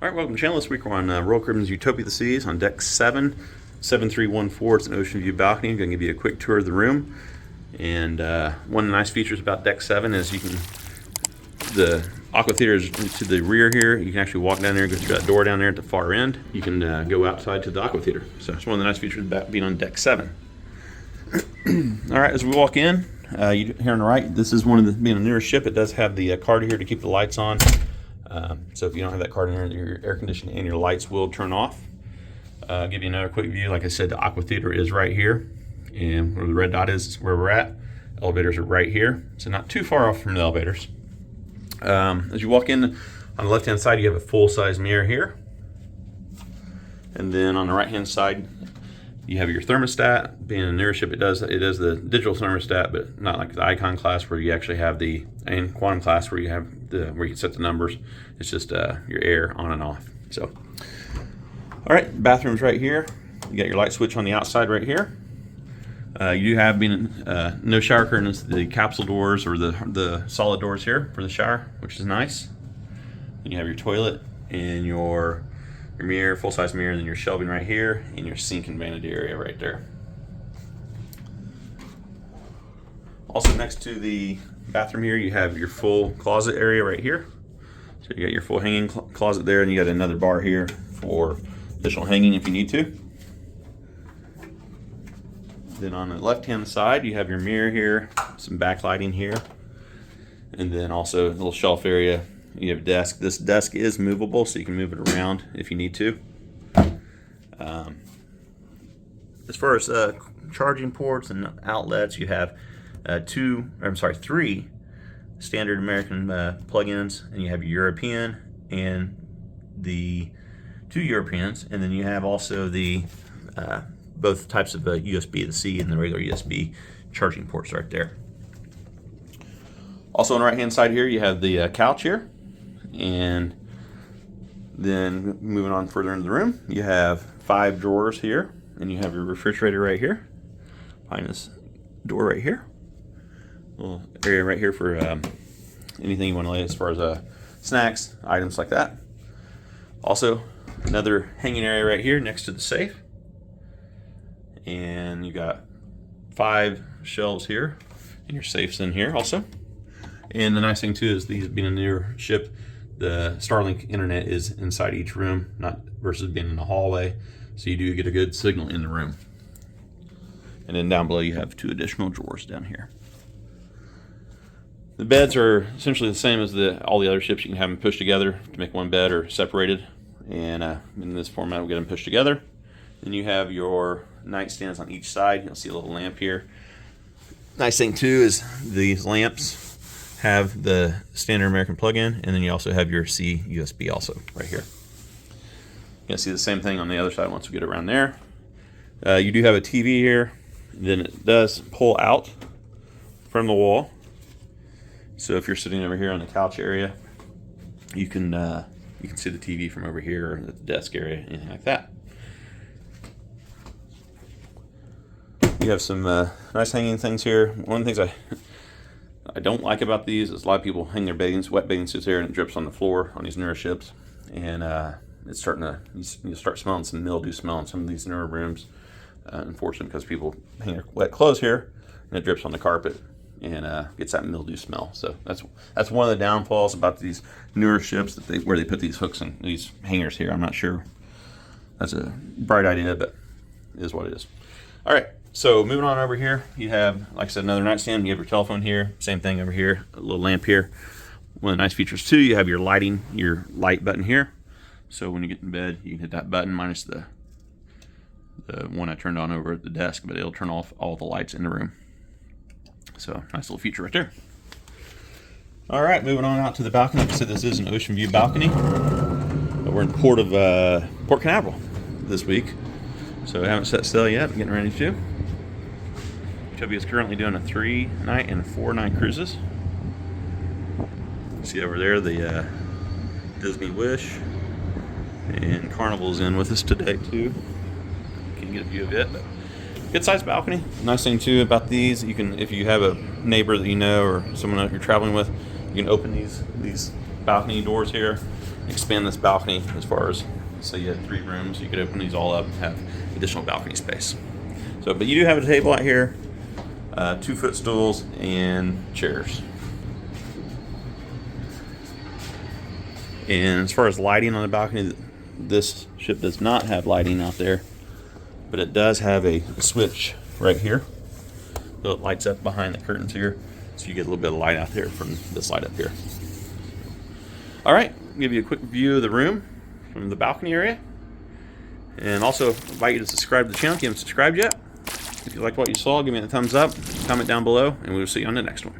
Alright, welcome to the channel. This week we're on Royal Caribbean's Utopia the Seas on deck 7, 7314. It's an Ocean View Balcony. I'm going to give you a quick tour of the room. And one of the nice features about deck 7 is the aqua theater is to the rear here. You can actually walk down there and go through that door down there at the far end. You can go outside to the aqua theater. So it's one of the nice features about being on deck 7. Alright, as we walk in, here on the right, this is one of the, being a newer ship, it does have the card here to keep the lights on. So if you don't have that card in here, your air conditioning and your lights will turn off. Give you another quick view. Like I said, the aqua theater is right here, and where the red dot is where we're at. Elevators are right here, so not too far off from the elevators. As you walk in, on the left-hand side, you have a full-size mirror here, and then on the right-hand side, you have your thermostat. Being a newer ship, it does the digital thermostat, but not like the Icon class where you actually have and Quantum class where you have where you can set the numbers. It's just your air on and off. So, all right, bathroom's right here. You got your light switch on the outside right here. You do have no shower curtains, the capsule doors or the solid doors here for the shower, which is nice. Then you have your toilet and your mirror, full-size mirror, and then your shelving right here, and your sink and vanity area right there. Also next to the bathroom here, you have your full closet area right here. So you got your full hanging closet there, and you got another bar here for additional hanging if you need to. Then on the left-hand side, you have your mirror here, some backlighting here, and then also a little shelf area. You have a desk. This desk is movable, so you can move it around if you need to. As far as charging ports and outlets, you have three standard American plug-ins, and you have your European and the 2 Europeans, and then you have also the both types of USB, the C and the regular USB charging ports right there. Also on the right-hand side here, you have the couch here. And then moving on further into the room, you have 5 drawers here, and you have your refrigerator right here behind this door right here. Little area right here for anything you want to lay as far as snacks, items like that. Also, another hanging area right here next to the safe, and you got 5 shelves here, and your safe's in here also. And the nice thing too is these being a newer ship, the Starlink internet is inside each room, not versus being in the hallway, so you do get a good signal in the room. And then down below you have 2 additional drawers down here. The beds are essentially the same as all the other ships. You can have them pushed together to make one bed or separated, and in this format we'll get them pushed together. Then you have your nightstands on each side. You'll see a little lamp here. Nice thing too is these lamps have the standard American plug-in, and then you also have your C USB also right here. You can see the same thing on the other side once we get around there. You do have a TV here, then it does pull out from the wall. So if you're sitting over here on the couch area, you can see the TV from over here, or at the desk area, anything like that. You have some nice hanging things here. One of the things I don't like about these is a lot of people hang their wet bathing suits here, and it drips on the floor on these newer ships, and it's starting to you start smelling some mildew smell in some of these newer rooms. Unfortunately, because people hang their wet clothes here, and it drips on the carpet and gets that mildew smell. So that's one of the downfalls about these newer ships, where they put these hooks and these hangers here. I'm not sure that's a bright idea, but it is what it is. All right. So moving on over here, you have, like I said, another nightstand. You have your telephone here, same thing over here, a little lamp here. One of the nice features too, you have your light button here. So when you get in bed, you can hit that button, minus the one I turned on over at the desk, but it'll turn off all the lights in the room. So nice little feature right there. All right, moving on out to the balcony. Like I said, this is an Ocean View Balcony. But we're in Port Canaveral this week. So we haven't set sail yet, getting ready to. Utopia is currently doing a 3-night and 4-night cruises. See over there the Disney Wish, and Carnival's in with us today too. Can't get a view of it, but good sized balcony. Nice thing too about these, you can, if you have a neighbor that you know or someone that you're traveling with, you can open these balcony doors here, expand this balcony as far as, say you had 3 rooms, you could open these all up and have additional balcony space. So, but you do have a table out here, 2 footstools and chairs. And as far as lighting on the balcony, this ship does not have lighting out there, but it does have a switch right here. So it lights up behind the curtains here, so you get a little bit of light out there from this light up here. All right, I'll give you a quick view of the room from the balcony area. And also invite you to subscribe to the channel if you haven't subscribed yet. If you liked what you saw, give me a thumbs up, comment down below, and we will see you on the next one.